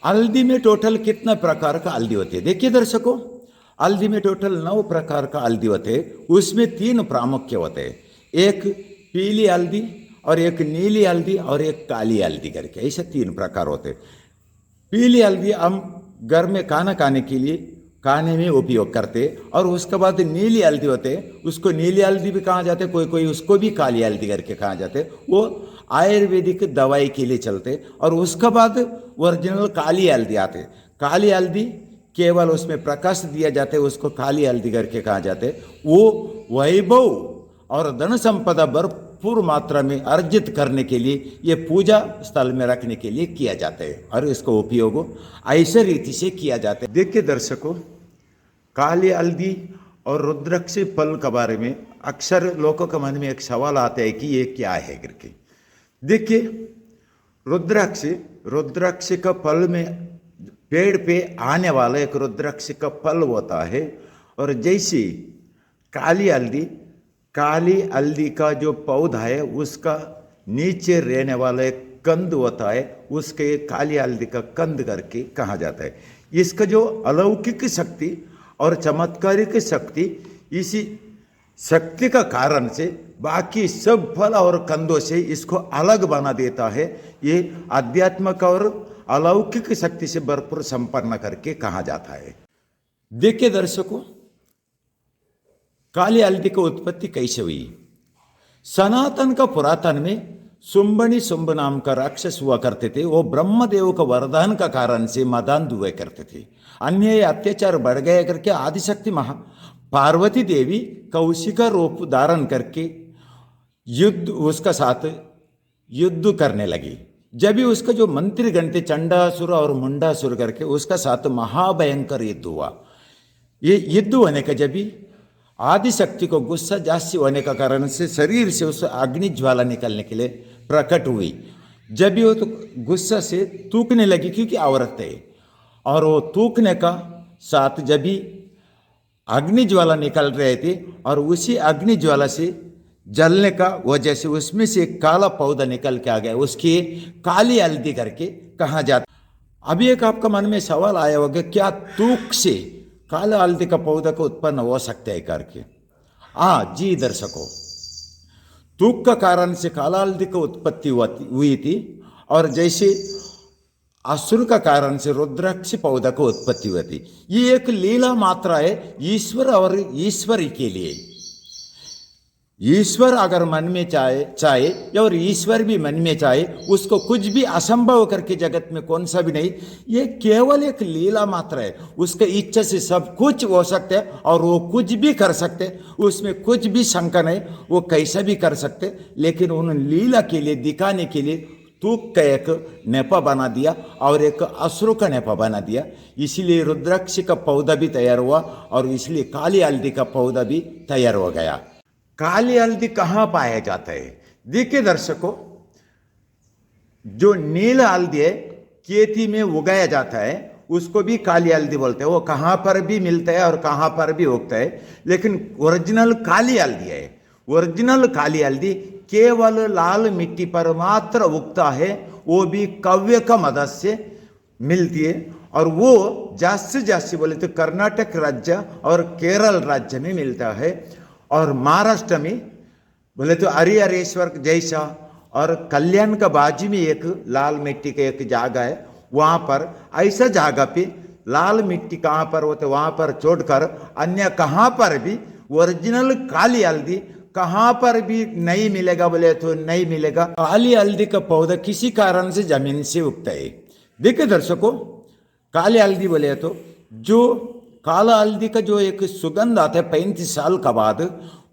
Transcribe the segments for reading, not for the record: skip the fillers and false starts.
हल्दी में टोटल कितना प्रकार का हल्दी होती है? देखिए दर्शकों, हल्दी में टोटल 9 प्रकार का हल्दी होते हैं। उसमें 3 प्रामुख्य होते हैं, एक पीली हल्दी और एक नीली हल्दी और एक काली हल्दी करके, ऐसे 3 प्रकार होते हैं। पीली हल्दी हम घर में खाना खाने के लिए खाने में उपयोग करते हैं, और उसके बाद नीली हल्दी होते हैं, उसको नीली हल्दी भी कहा जाते हैं, कोई कोई उसको भी काली हल्दी करके कहा जाते हैं। वो आयुर्वेदिक दवाई के लिए चलते हैं। और उसके बाद ओरिजिनल काली हल्दी आते हैं। काली हल्दी केवल उसमें प्रकाश दिया जाता है, उसको काली हल्दी करके कहा जाते हैं। वो वैभव और धन संपदा भरपूर मात्रा में अर्जित करने के लिए ये पूजा स्थल में रखने के लिए किया जाता है, और इसका उपयोग ऐसे रीति से किया जाता है। देखिए दर्शकों, काली हल्दी और रुद्राक्ष फल के बारे में अक्सर लोगों के मन में एक सवाल आता है कि ये क्या है करके। देखिए, रुद्राक्ष रुद्राक्ष का फल में पेड़ पे आने वाला एक रुद्राक्ष का फल होता है। और जैसे काली हल्दी का जो पौधा है उसका नीचे रहने वाला एक कंद होता है, उसके काली हल्दी का कंद करके कहा जाता है। इसका जो अलौकिक शक्ति और चमत्कारिक शक्ति, इसी शक्ति का कारण से बाकी सब फल और कंदों से इसको अलग बना देता है। ये आध्यात्मिक और अलौकिक शक्ति से भरपूर संपन्न करके कहा जाता है। देखिए दर्शकों, काली हल्दी की उत्पत्ति कैसे हुई? सनातन का पुरातन में सुंबनी शुंभ नाम का राक्षस हुआ करते थे। वो ब्रह्मदेव का वरदान का कारण से मदान हुए करते थे। अन्य अत्याचार बढ़ गया करके आदिशक्ति महा पार्वती देवी कौशिका रूप धारण करके उसका साथ युद्ध करने लगी। जब भी उसका जो मंत्री गण थे चंडासुर और मुंडासुर करके, उसका साथ महाभयंकर युद्ध हुआ। ये युद्ध होने का जब भी आदिशक्ति को गुस्सा जास्ती होने का कारण से शरीर से उस अग्नि ज्वाला निकलने के लिए प्रकट हुई। जब भी वो तो गुस्सा से तूकने लगी, क्योंकि औरत है, और वो तूकने का साथ जब भी अग्नि ज्वाला निकल रहे थे, और उसी अग्नि ज्वाला से जलने का वजह से उसमें से एक काला पौधा निकल के आ गया, उसकी काली हल्दी करके कहा जाता। अभी एक आपका मन में सवाल आया होगा, क्या तूक से काला हल्दी का पौधा को उत्पन्न हो सकता है करके? हाँ जी दर्शकों, तूक का कारण से काला हल्दी की उत्पत्ति हुई थी। और जैसे असुर का कारण से रुद्राक्ष पौधा को उत्पत्ति हुई थी। ये एक लीला मात्रा है ईश्वर और ईश्वरी के लिए। ईश्वर अगर मन में चाहे और ईश्वर भी मन में चाहे, उसको कुछ भी असंभव करके जगत में कौन सा भी नहीं। ये केवल एक लीला मात्र है। उसके इच्छा से सब कुछ हो सकते हैं, और वो कुछ भी कर सकते हैं, उसमें कुछ भी शंका नहीं, वो कैसा भी कर सकते। लेकिन उन्होंने लीला के लिए, दिखाने के लिए तूक का एक नेपा बना दिया और एक असुर का नेपा बना दिया। इसीलिए रुद्राक्ष का पौधा भी तैयार हुआ, और इसलिए काली हल्दी का पौधा भी तैयार हो गया। काली हल्दी कहाँ पाया जाता है? देखिए दर्शकों, जो नील हल्दी है खेती में उगाया जाता है, उसको भी काली हल्दी बोलते हैं। वो कहाँ पर भी मिलता है और कहाँ पर भी उगता है, लेकिन ओरिजिनल काली हल्दी है। ओरिजिनल काली हल्दी केवल लाल मिट्टी पर मात्र उगता है, वो भी कव्य का मदद से मिलती है। और वो जास्ती बोले तो कर्नाटक राज्य और केरल राज्य में मिलता है। और महाराष्ट्र में बोले तो हरिहरेश्वर जैसा और कल्याण का बाजू में एक लाल मिट्टी का एक जगह है, वहाँ पर ऐसा जगह पे लाल मिट्टी कहाँ पर होते वहाँ पर छोड़कर अन्य कहाँ पर भी ओरिजिनल काली हल्दी कहाँ पर भी नहीं मिलेगा, बोले तो नहीं मिलेगा। काली हल्दी का पौधा किसी कारण से जमीन से उगता है। देखिए दर्शकों, काली हल्दी बोले तो जो काला हल्दी का जो एक सुगंध आता है 35 साल का बाद,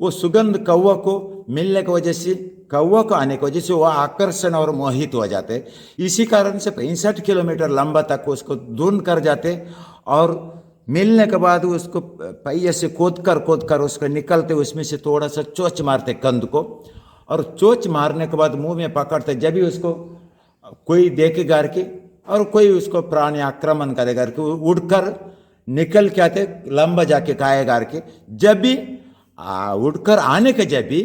वो सुगंध कौवा को मिलने की वजह से, कौवा को आने की वजह से वह आकर्षण और मोहित हो जाते हैं। इसी कारण से 65 किलोमीटर लंबा तक उसको ढूंढ कर जाते, और मिलने के बाद उसको पहिए से खोद कर उसको निकलते, उसमें से थोड़ा सा चोंच मारते कंद को, और चोंच मारने के बाद मुंह में पकड़ते। जब भी उसको कोई देखेगा के और कोई उसको प्राणी आक्रमण करेगा के, उड़कर निकल के आते, लंबा जाके खाएगा के। जब भी उड़कर आने के जब भी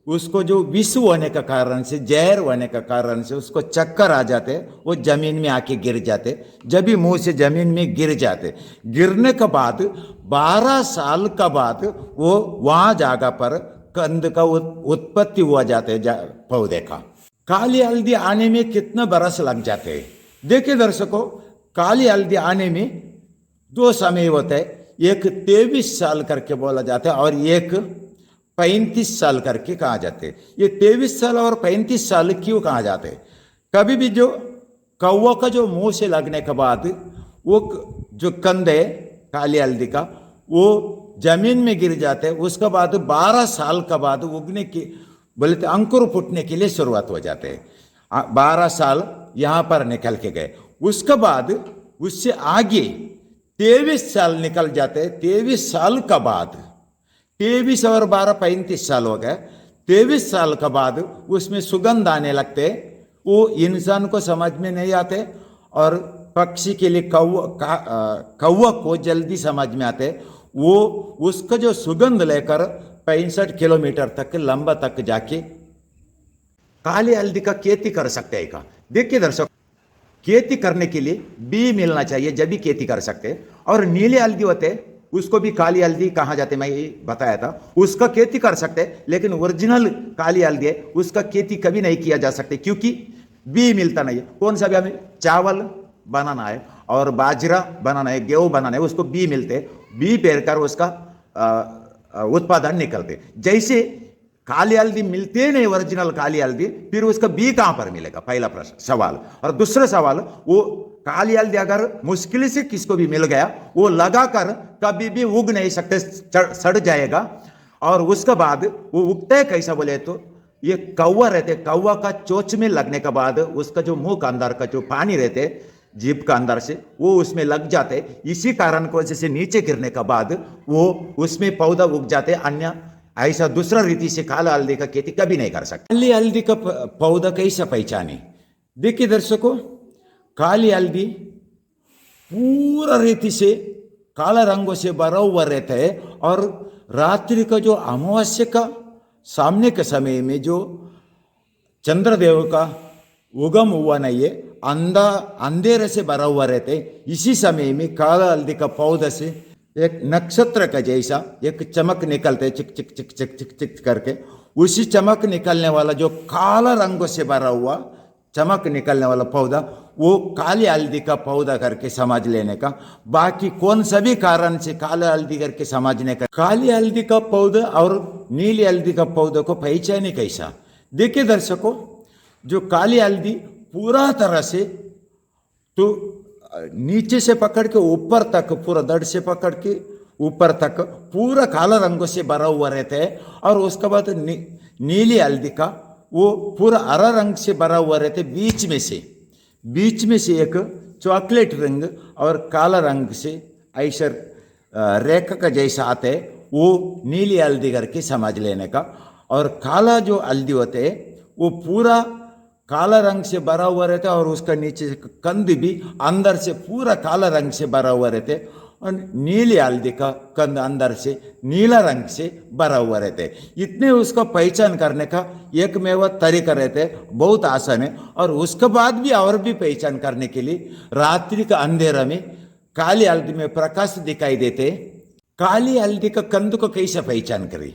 उसको जो विष होने का कारण से, जहर होने का कारण से उसको चक्कर आ जाते, वो जमीन में आके गिर जाते। जब भी मुंह से जमीन में गिर जाते, गिरने के बाद 12 साल का बाद वो वहां जगह पर कंद का उत्पत्ति हुआ जाते पौधे का। काली हल्दी आने में कितना बरस लग जाते हैं? देखिए दर्शकों, काली हल्दी आने में 2 समय होते हैं, एक 23 साल करके बोला जाता है और एक 35 साल करके कहा जाते हैं। ये 23 साल और 35 साल क्यों कहा जाते हैं? कभी भी जो कौवा का जो मुंह से लगने के बाद वो जो कंद है काली हल्दी का, वो जमीन में गिर जाते हैं। उसके बाद 12 साल के बाद उगने की बोले तो अंकुर फूटने के लिए शुरुआत हो जाते हैं। 12 साल यहाँ पर निकल के गए, उसके बाद उससे आगे 23 साल निकल जाते। 23 साल का बाद 23 और 12 35 साल हो गए। 23 साल के बाद उसमें सुगंध आने लगते, वो इंसान को समझ में नहीं आते और पक्षी के लिए कौवा को जल्दी समझ में आते। वो उसका जो सुगंध लेकर 65 किलोमीटर तक लंबा तक जाके काली हल्दी का खेती कर सकते हैं। का देखिए दर्शक, खेती करने के लिए बी मिलना चाहिए, जब भी खेती कर सकते हैं। और नीले हल्दी होते हैं, उसको भी काली हल्दी कहा जाते, मैं ये बताया था, उसका खेती कर सकते हैं। लेकिन ओरिजिनल काली हल्दी है, उसका खेती कभी नहीं किया जा सकते क्योंकि बी मिलता नहीं है। कौन सा भी हमें चावल बनाना है और बाजरा बनाना है, गेहूं बनाना है, उसको बी मिलते, बी पेर कर उसका उत्पादन निकलते। जैसे काली हल्दी मिलते नहीं ओरिजिनल काली हल्दी, फिर उसका बी कहां पर मिलेगा? पहला प्रश्न सवाल। और दूसरा सवाल, वो काली हल्दी अगर मुश्किल से किसको भी मिल गया, वो लगाकर कभी भी उग नहीं सकते, सड़ जाएगा। और उसके बाद वो उगता है कैसा बोले तो, ये कौवा रहते, कौवा का चोंच में लगने के बाद उसका जो मुंह का अंदर का जो पानी रहते जीभ का अंदर से, वो उसमें लग जाते। इसी कारण को वजह से नीचे गिरने के बाद वो उसमें पौधा उग जाते। अन्य ऐसा दूसरा रीति से काला हल्दी का खेती कभी नहीं कर सकते। काली हल्दी का पौधा कैसा पहचाने? देखिए दर्शकों, काली हल्दी पूरा रेती से काला रंगों से भरा हुआ रहता है और रात्रि का जो अमावस्या का सामने के समय में जो चंद्रदेव का उगम हुआ नहीं है, अंधेरे से भरा हुआ रहते, इसी समय में काला हल्दी का पौधा से एक नक्षत्र का जैसा एक चमक निकलते, चिक चिक चिक चिक चिक चिक करके। उसी चमक निकलने वाला जो काला रंगों से भरा हुआ चमक निकलने वाला पौधा, वो काली हल्दी का पौधा करके समझ लेने का। बाकी कौन सा भी कारण से काला हल्दी करके समझने का। काली हल्दी का पौधा और नीली हल्दी का पौधा को पहचाने कैसा? देखिए दर्शकों, जो काली हल्दी पूरा तरह से तो नीचे से पकड़ के ऊपर तक, पूरा दड़ से पकड़ के ऊपर तक पूरा काला रंगों से भरा हुआ रहता है। और उसके बाद नीली हल्दी का वो पूरा हरा रंग से भरा हुआ रहता है। बीच में से एक चॉकलेट रंग और काला रंग से ऐसा रेखा का जैसा आता है, वो नीली हल्दी करके समझ लेने का। और काला जो हल्दी होते है वो पूरा काला रंग से भरा हुआ रहता है और उसका नीचे से कंद भी अंदर से पूरा काला रंग से भरा हुआ रहता है। और नीली हल्दी का कंद अंदर से नीला रंग से भरा हुआ रहता है। इतने उसका पहचान करने का एक मेवा तरीका रहता है, बहुत आसान है। और उसके बाद भी और भी पहचान करने के लिए रात्रि का अंधेरा में काली हल्दी में प्रकाश दिखाई देते। काली हल्दी का कंद को कैसे पहचान करें?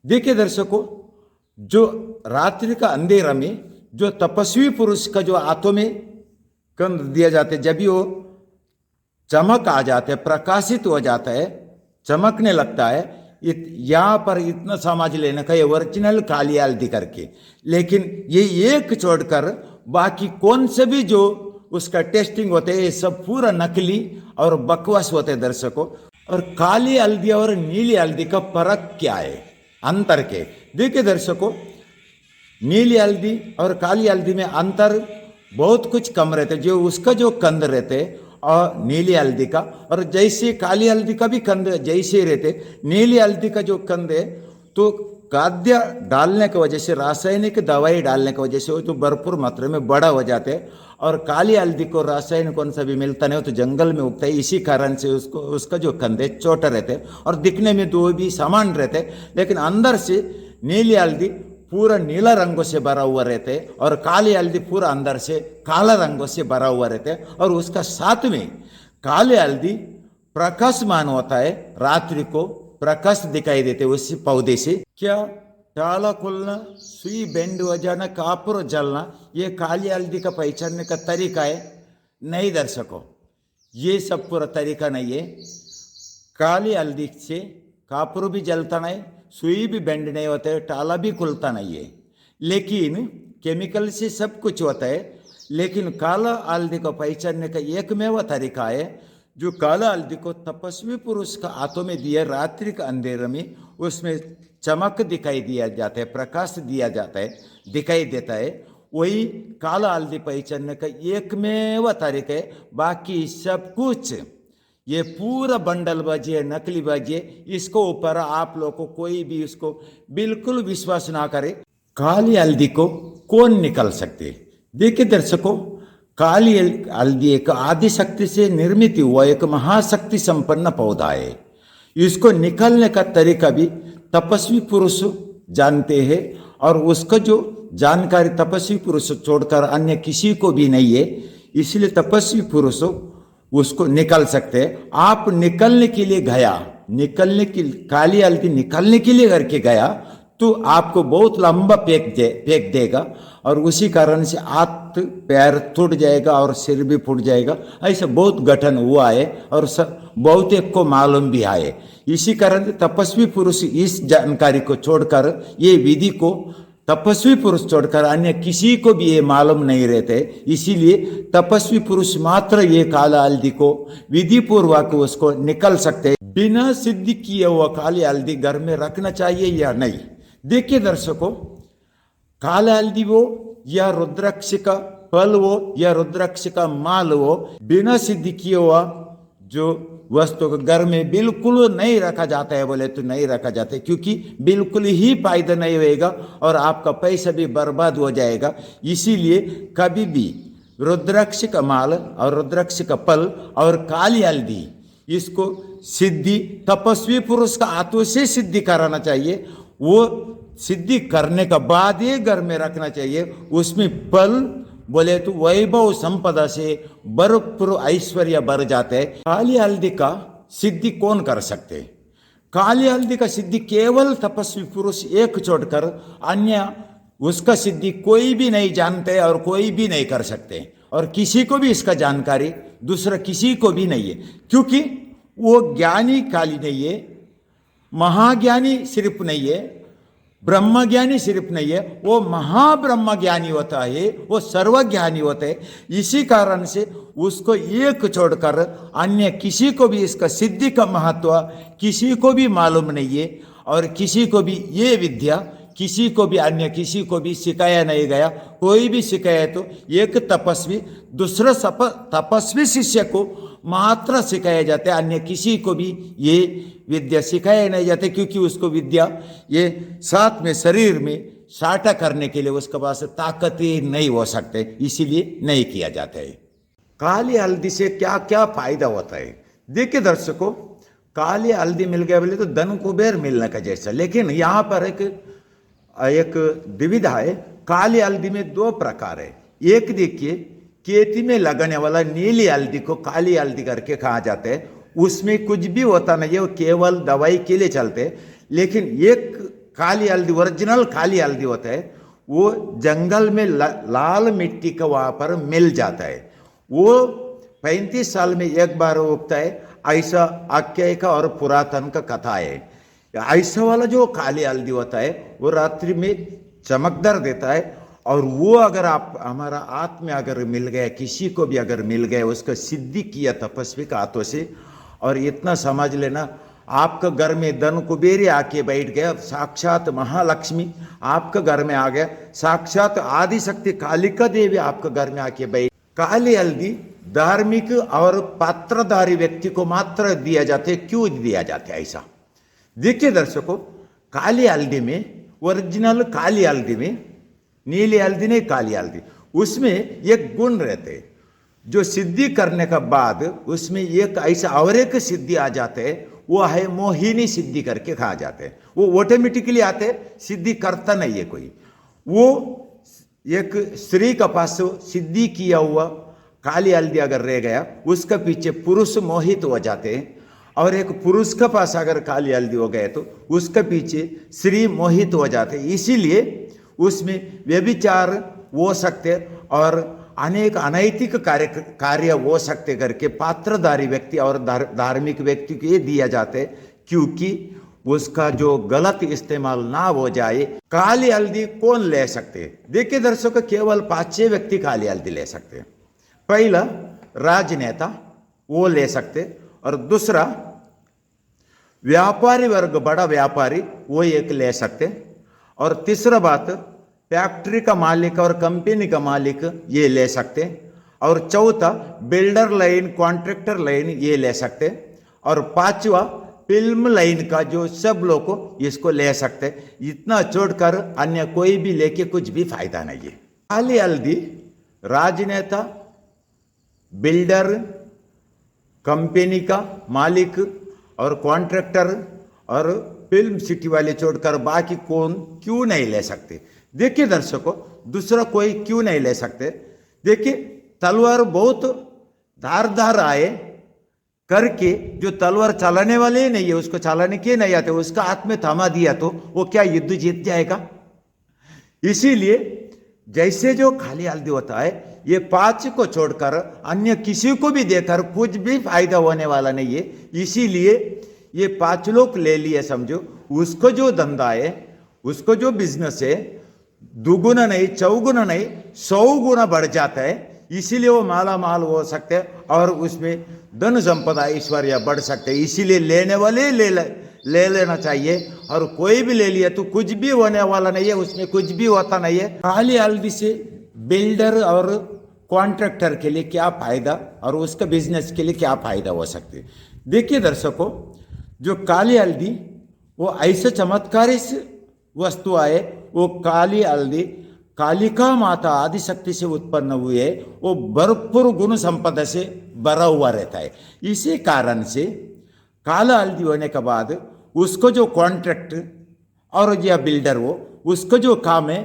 देखिए दर्शकों, जो रात्रि का अंधेरा में जो तपस्वी पुरुष का जो हाथों में कंद दिया जाते, जब भी वो चमक आ जाते हैं, प्रकाशित हो जाता है, चमकने लगता है, यहाँ पर इतना समझ लेने का ये ओरिजिनल काली हल्दी करके। लेकिन ये एक छोड़कर बाकी कौन से भी जो उसका टेस्टिंग होते हैं, ये सब पूरा नकली और बकवास होते हैं दर्शकों। और काली हल्दी और नीली हल्दी का फर्क क्या है, अंतर के? देखिए दर्शकों, नीली हल्दी और काली हल्दी में अंतर बहुत कुछ कम रहते, जो उसका जो कंद रहते और नीली हल्दी का, और जैसे काली हल्दी का भी कंद जैसे रहते, नीली हल्दी का जो कंद है तो खाद्य डालने की वजह से, रासायनिक दवाई डालने की वजह से वो तो भरपूर मात्रा में बड़ा हो जाते हैं। और काली हल्दी को रासायनिक कौन सा भी मिलता नहीं हो तो जंगल में उगता है, इसी कारण से उसका जो कंद है छोटा रहते और दिखने में दो भी समान रहते। लेकिन अंदर से नीली हल्दी पूरा नीला रंगों से भरा हुआ रहते और काली हल्दी पूरा अंदर से काला रंगों से भरा हुआ रहते और उसका साथ में काली हल्दी प्रकाशमान होता है, रात्रि को प्रकाश दिखाई देते उस पौधे से। क्या डाला खुलना, सुई बेंड हो जाना, कापुर जलना, ये काली हल्दी का पहचानने का तरीका है? नहीं दर्शकों, ये सब पूरा तरीका नहीं है। काली हल्दी से कापुर भी जलता नहीं, सुई भी बेंड नहीं होता है, टाला भी खुलता नहीं है, लेकिन केमिकल से सब कुछ होता है। लेकिन काला हल्दी को पहचानने का एकमेव तरीका है, जो काला हल्दी को तपस्वी पुरुष का हाथों में दिया रात्रि का अंधेरे में, उसमें चमक दिखाई दिया जाता है, प्रकाश दिया जाता है, दिखाई देता है, वही काला हल्दी पहचानने का एकमेव तरीका है। बाकी सब कुछ ये पूरा बंडल बाजी है, नकली बाजी है, इसको ऊपर आप लोग को कोई भी इसको बिल्कुल विश्वास ना करे। काली हल्दी को कौन निकल सकते? देखिए दर्शकों, काली हल्दी एक आदि शक्ति से निर्मित हुआ एक महाशक्ति संपन्न पौधा है। इसको निकलने का तरीका भी तपस्वी पुरुष जानते हैं और उसका जो जानकारी तपस्वी पुरुष छोड़कर अन्य किसी को भी नहीं है, इसलिए तपस्वी पुरुष उसको निकल सकते हैं। आप निकलने के लिए गया, काली हल्दी निकलने के लिए करके गया तो आपको बहुत लंबा फेंक देगा और उसी कारण से हाथ पैर टूट जाएगा और सिर भी फूट जाएगा। ऐसा बहुत गठन हुआ है और बहुत एक को मालूम भी है। इसी कारण तपस्वी पुरुष इस जानकारी को छोड़कर, ये विधि को तपस्वी पुरुष छोड़कर अन्य किसी को भी ये मालूम नहीं रहते। इसीलिए तपस्वी पुरुष मात्र ये काला हल्दी को विधि पूर्वक उसको निकल सकते हैं। बिना सिद्धि किए हुआ काली हल्दी घर में रखना चाहिए या नहीं? देखिए दर्शकों, काला हल्दी हो या रुद्राक्ष का फल हो या रुद्राक्ष का माल हो, बिना सिद्धि किए हुआ जो वस्तु को घर में बिल्कुल नहीं रखा जाता है, बोले तो नहीं रखा जाता है, क्योंकि बिल्कुल ही फायदा नहीं होएगा और आपका पैसा भी बर्बाद हो जाएगा। इसीलिए कभी भी रुद्राक्ष का माल और रुद्राक्ष का फल और काली हल्दी, इसको सिद्धि तपस्वी पुरुष का हाथों से सिद्धि कराना चाहिए। वो सिद्धि करने का बाद ये घर में रखना चाहिए। उसमें फल बोले तो वैभव संपदा से भरपूर ऐश्वर्य भर जाते हैं। काली हल्दी का सिद्धि कौन कर सकते? काली हल्दी का सिद्धि केवल तपस्वी पुरुष एक छोड़कर अन्य उसका सिद्धि कोई भी नहीं जानते और कोई भी नहीं कर सकते, और किसी को भी इसका जानकारी दूसरा किसी को भी नहीं है, क्योंकि वो ज्ञानी काली नहीं है, महाज्ञानी सिर्फ नहीं है, ब्रह्मज्ञानी सिर्फ नहीं है, वो महाब्रह्म ज्ञानी होता है, वो सर्वज्ञानी होता है। इसी कारण से उसको एक छोड़कर अन्य किसी को भी इसका सिद्धि का महत्व किसी को भी मालूम नहीं है, और किसी को भी ये विद्या किसी को भी अन्य किसी को भी सिखाया नहीं गया। कोई भी सिखाया तो एक तपस्वी दूसरा तपस्वी शिष्य को मात्र सिखाया जाता है, अन्य किसी को भी ये विद्या सिखाया नहीं जाते, क्योंकि उसको विद्या ये साथ में शरीर में साटा करने के लिए उसके पास ताकत ही नहीं हो सकते, इसीलिए नहीं किया जाता है। काली हल्दी से क्या क्या फायदा होता है? देखिए दर्शकों, काली हल्दी मिल गया बोले तो धन कुबेर मिलने का जैसा, लेकिन यहाँ पर एक दुविधा है। काली हल्दी में दो प्रकार है। एक देखिए, खेती में लगाने वाला नीली हल्दी को काली हल्दी करके कहा जाता है, उसमें कुछ भी होता नहीं है, वो केवल दवाई के लिए चलते हैं। लेकिन एक काली हल्दी ओरिजिनल काली हल्दी होता है, वो जंगल में लाल मिट्टी का वहाँ पर मिल जाता है, वो 35 साल में एक बार उगता है, ऐसा आख्यायिका और पुरातन का कथा है। ऐसा वाला जो काली हल्दी होता है वो रात्रि में चमकदार देता है, और वो अगर आप हमारा हाथ में अगर मिल गया, किसी को भी अगर मिल गया, उसका सिद्धि किया तपस्वी का हाथों से, और इतना समझ लेना आपका घर में धन कुबेर आके बैठ गया, साक्षात महालक्ष्मी आपका घर में आ गया, साक्षात आदि शक्ति कालिका देवी आपका घर में आके बैठ। काली हल्दी धार्मिक और पात्रधारी व्यक्ति को मात्र दिया जाता है। क्यों दिया जाता है ऐसा? देखिए दर्शकों, काली हल्दी में ओरिजिनल काली हल्दी में, नीली हल्दी नहीं काली हल्दी, उसमें एक गुण रहते हैं जो सिद्धि करने का बाद उसमें एक ऐसा और एक सिद्धि आ जाते हैं, वो है मोहिनी सिद्धि करके कहा जाते हैं। वो ऑटोमेटिकली आते, सिद्धि करता नहीं है कोई। वो एक स्त्री का पास सिद्धि किया हुआ काली हल्दी अगर रह गया, उसके पीछे पुरुष मोहित हो जाते हैं। और एक पुरुष के पास अगर काली हल्दी हो गए तो उसके पीछे स्त्री मोहित हो जाते हैं। इसीलिए उसमें व्यभिचार हो सकते और अनेक अनैतिक कार्य हो सकते करके पात्रधारी व्यक्ति और धार्मिक व्यक्ति को ये दिया जाते, क्योंकि उसका जो गलत इस्तेमाल ना हो जाए। काली हल्दी कौन ले सकते हैं? देखिए दर्शकों, केवल 5-6 व्यक्ति काली हल्दी ले सकते हैं। पहला राजनेता, वो ले सकते, और दूसरा व्यापारी वर्ग, बड़ा व्यापारी, वो एक ले सकते, और तीसरा बात फैक्ट्री का मालिक और कंपनी का मालिक ये ले सकते, और चौथा बिल्डर लाइन, कॉन्ट्रैक्टर लाइन ये ले सकते, और पांचवा फिल्म लाइन का जो सब लोग इसको ले सकते। इतना छोड़कर अन्य कोई भी लेके कुछ भी फायदा नहीं है। काली हल्दी राजनेता, बिल्डर, कंपनी का मालिक और कॉन्ट्रैक्टर और फिल्म सिटी वाले छोड़कर बाकी कौन क्यों नहीं ले सकते? देखिए दर्शकों, दूसरा कोई क्यों नहीं ले सकते? देखिए तलवार बहुत धारदार आए करके, जो तलवार चलाने वाले ही नहीं है, उसको चलाने के नहीं आते, उसका हाथ में थमा दिया तो वो क्या युद्ध जीत जाएगा? इसीलिए जैसे जो खाली हल्दी होता है, ये 5 को छोड़कर अन्य किसी को भी देकर कुछ भी फायदा होने वाला नहीं है। इसीलिए ये 5 लोग ले लिए समझो, उसको जो धंधा है, उसको जो बिजनेस है, दुगुना नहीं, चौगुना नहीं, 100 गुना बढ़ जाता है। इसीलिए वो माला माल हो सकते हैं और उसमें धन संपदा ऐश्वर्य बढ़ सकते हैं। इसीलिए लेने वाले ले लेना चाहिए, और कोई भी ले लिया तो कुछ भी होने वाला नहीं है, उसमें कुछ भी होता नहीं है। काली हल्दी से बिल्डर और कॉन्ट्रैक्टर के लिए क्या फायदा और उसका बिजनेस के लिए क्या फायदा हो सकते? देखिए दर्शकों, जो काली हल्दी वो ऐसे चमत्कारी वस्तु है। वो काली हल्दी कालिका माता आदिशक्ति से उत्पन्न हुई है। वो भरपूर गुण संपदा से भरा हुआ रहता है। इसी कारण से काला हल्दी होने के बाद उसको जो कॉन्ट्रैक्ट और या बिल्डर हो, उसको जो काम है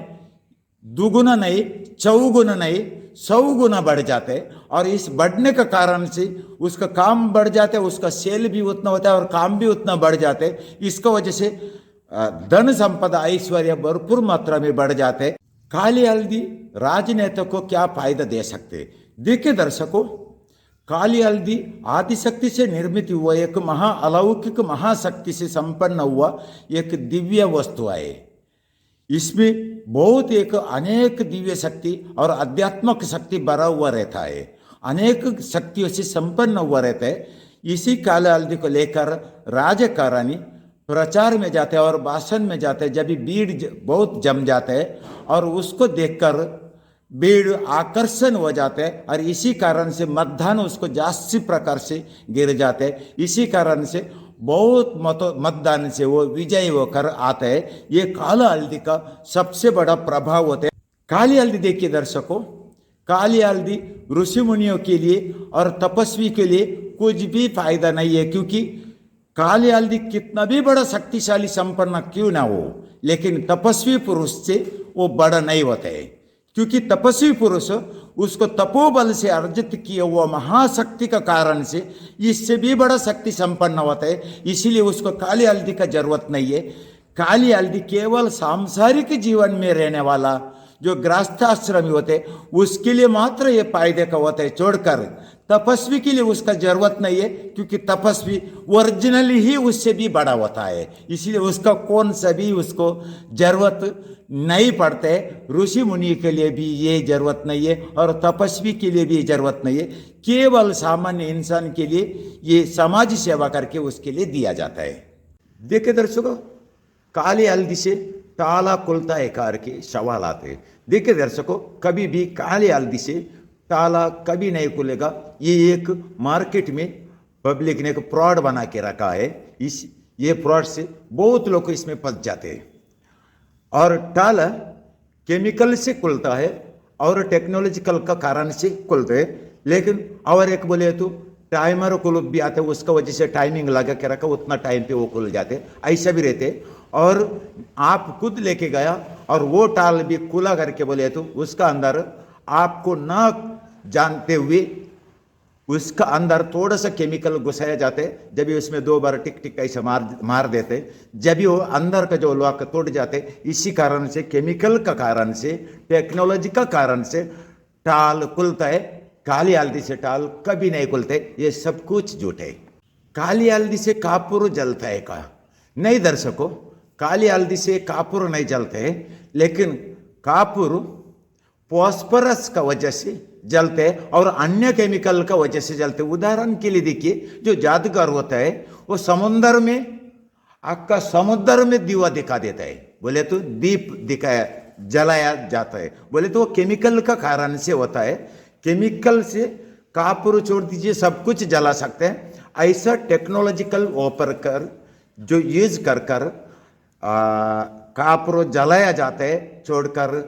दुगुना नहीं, चौगुना नहीं, 100 गुना बढ़ जाते हैं। और इस बढ़ने के कारण से उसका काम बढ़ जाता है, उसका सेल भी उतना होता है और काम भी उतना बढ़ जाते हैं। इसका वजह से धन संपदा ऐश्वर्य भरपूर मात्रा में बढ़ जाते हैं। काली हल्दी राजनेता को क्या फायदा दे सकते? देखिए दर्शकों, काली हल्दी आदिशक्ति से निर्मित हुआ एक अलौकिक महाशक्ति से संपन्न हुआ एक दिव्य वस्तु है। इसमें बहुत एक अनेक दिव्य शक्ति और आध्यात्मिक शक्ति भरा हुआ रहता है, अनेक शक्तियों से संपन्न हुआ रहता है। इसी काली हल्दी को लेकर राजकारणी प्रचार में जाते हैं और भाषण में जाते हैं। जब भी भीड़ बहुत जम जाते हैं और उसको देखकर भीड़ आकर्षण हो जाते हैं, और इसी कारण से मतदान उसको जास्ती प्रकार से गिर जाते हैं। इसी कारण से बहुत मतदान से वो विजयी होकर आते हैं। ये काला हल्दी का सबसे बड़ा प्रभाव होता है। काली हल्दी देखिए दर्शकों, काली हल्दी ऋषि मुनियों के लिए और तपस्वी के लिए कुछ भी फायदा नहीं है, क्योंकि काली हल्दी कितना भी बड़ा शक्तिशाली संपन्न क्यों ना हो, लेकिन तपस्वी पुरुष से वो बड़ा नहीं होता है। क्योंकि तपस्वी पुरुष उसको तपोबल से अर्जित किया हुआ महाशक्ति का कारण से इससे भी बड़ा शक्ति संपन्न होता है। इसीलिए उसको काली हल्दी का जरूरत नहीं है। काली हल्दी केवल सांसारिक जीवन में रहने वाला जो गृहस्थाश्रमी होते उसके लिए मात्र ये फायदे का होता है, छोड़कर तपस्वी के लिए उसका जरूरत नहीं है, क्योंकि तपस्वी ओरिजिनली ही उससे भी बड़ा होता है। इसलिए उसका कौन सा भी उसको जरूरत नहीं पड़ते। ऋषि मुनि के लिए भी ये जरूरत नहीं है और तपस्वी के लिए भी जरूरत नहीं है। केवल सामान्य इंसान के लिए ये समाज सेवा करके उसके लिए दिया जाता है। देखिए दर्शकों, काली हल्दी से ताला खुलता है करके सवाल आते हैं। देखिए दर्शकों, कभी भी काली हल्दी से ताला कभी नहीं खुलेगा। ये एक मार्केट में पब्लिक ने एक फ्रॉड बना के रखा है। ये फ्रॉड से बहुत लोग इसमें फंस जाते हैं। और ताला केमिकल से खुलता है और टेक्नोलॉजिकल का कारण से खुलते हैं। लेकिन और एक बोले तो टाइमर खुल भी आते, उसका वजह से टाइमिंग लगा के रखा, उतना टाइम पे वो खुल जाते, ऐसा भी रहते। और आप खुद लेके गया और वो टाल भी खुला करके बोले तो उसका अंदर आपको न जानते हुए उसका अंदर थोड़ा सा केमिकल घुसाया जाते, जब भी उसमें 2 बार टिक टिक ऐसे मार देते, जब भी वो अंदर का जो लॉक तोड़ जाते। इसी कारण से, केमिकल का कारण से, टेक्नोलॉजी का कारण से टाल खुलता है। काली हल्दी से टाल कभी नहीं खुलते, ये सब कुछ झूठ है। काली हल्दी से कापूर जलता है का? नहीं दर्शकों, काली हल्दी से कापूर नहीं जलते है, लेकिन कापूर फॉस्फोरस का वजह से जलते हैं और अन्य केमिकल का वजह से जलते। उदाहरण के लिए देखिए, जो जादूगर होता है वो समुद्र में, आपका समुद्र में दीवा दिखा देता है, बोले तो दीप दिखाया जलाया जाता है, बोले तो वो केमिकल का कारण से होता है। केमिकल से कापूर छोड़ दीजिए सब कुछ जला सकते हैं। ऐसा टेक्नोलॉजिकल वापर कर जो यूज कर कापूर जलाया जाता है, छोड़कर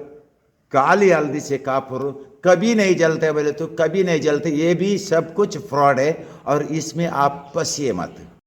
काली हल्दी से कापूर कभी नहीं जलते, बोले तो कभी नहीं जलते। ये भी सब कुछ फ्रॉड है और इसमें आप फंसिए मत।